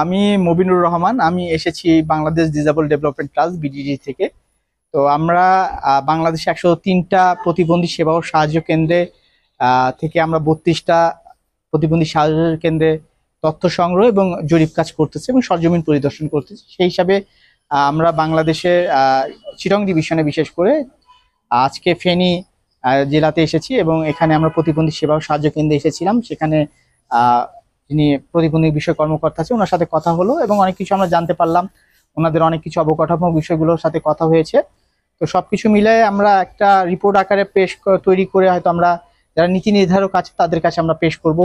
আমি মবিনুর রহমান। আমি এসেছি Bangladesh disable development trust BDD থেকে। তো আমরা বাংলাদেশে 103টা প্রতিবন্ধী সেবা ও সাহায্য কেন্দ্রে থেকে আমরা 32টা প্রতিবন্ধী সাহায্য কেন্দ্রে তথ্য সংগ্রহ এবং জরিপ কাজ করতেছি এবং সরজমিন পরিদর্শন করতেছি। সেই হিসাবে আমরা বাংলাদেশের চিটং ডিভিশনে বিশেষ করে আজকে ফেনী জেলাতে এসেছি এবং এখানে আমরা প্রতিবন্ধী সেবা ও সাহায্য কেন্দ্রে এসেছিলাম। সেখানে যিনি প্রতিবন্ধী বিষয় কর্মকর্তা আছে ওনার সাথে কথা হলো এবং অনেক কিছু আমরা জানতে পারলাম। ওনাদের অনেক কিছু অবকাঠামো বিষয়গুলোর সাথে কথা হয়েছে। তো সবকিছু মিলে আমরা একটা রিপোর্ট আকারে তৈরি করে হয়তো আমরা যারা নীতি নির্ধারক আছে তাদের কাছে আমরা পেশ করব।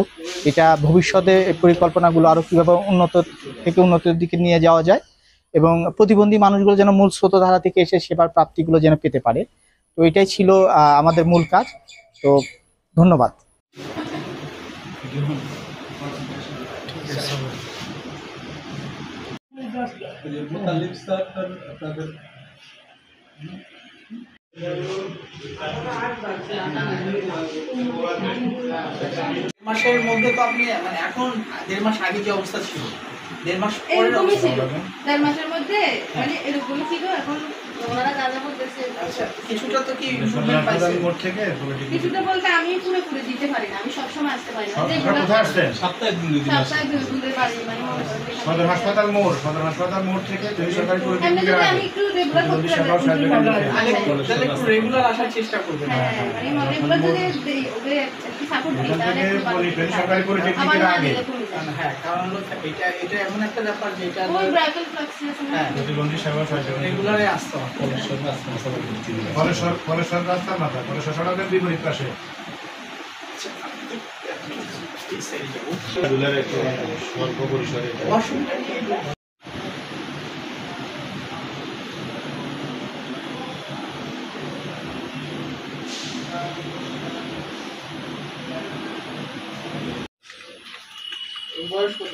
এটা ভবিষ্যতে পরিকল্পনাগুলো আরো কিভাবে উন্নত থেকে উন্নতির দিকে নিয়ে যাওয়া যায় এবং প্রতিবন্ধী মানুষগুলো যেন মূল স্রোতধারা থেকে এসে সেবার প্রাপ্তিগুলো যেন পেতে পারে। তো এটাই ছিল আমাদের মূল কাজ। তো ধন্যবাদ। মাসের মধ্যে তো আপনি মানে এখন 1.5 মাস আগে যে অবস্থা ছিল 1.5 মাস পরে ছিল 1.5 মাসের মধ্যে মানে এরকমই ছিল। এখন ওনারা কাজা করতেছে। আচ্ছা, কিছুটা তো কি ইমপ্রুভমেন্ট পাইছে মোড থেকে? কিছুটা বলতে আমি পুরো দিতে পারি না, আমি সব সময় আসতে পারি না। যে কোথায় আসছেন? সপ্তাহে 2 দিতে পারি মানে সদর হাসপাতাল মোড় থেকে দুই সরকারি পলিটেকনিকের আগে আমি একটু রেগুলার করতে পারি। তাহলে একটু রেগুলার আসার চেষ্টা করবেন। হ্যাঁ মানে রেগুলার যদি ওকে একটু সাপোর্ট দিই তাহলে সরকারি পলিটেকনিকের আগে। হ্যাঁ, কারণ এটা এমন একটা ব্যাপার যেটা ওই ব্রাইটাল ফ্লাক্সিয়েশন প্রতিবন্ধী সেবা সহায়তা রেগুলারে আসতে হবে। ফলেশ্বর রাস্তার মাথা ফলেশ্বর সড়কের বিপরীত পাশে স্বল্প পরিসরে বয়স কত?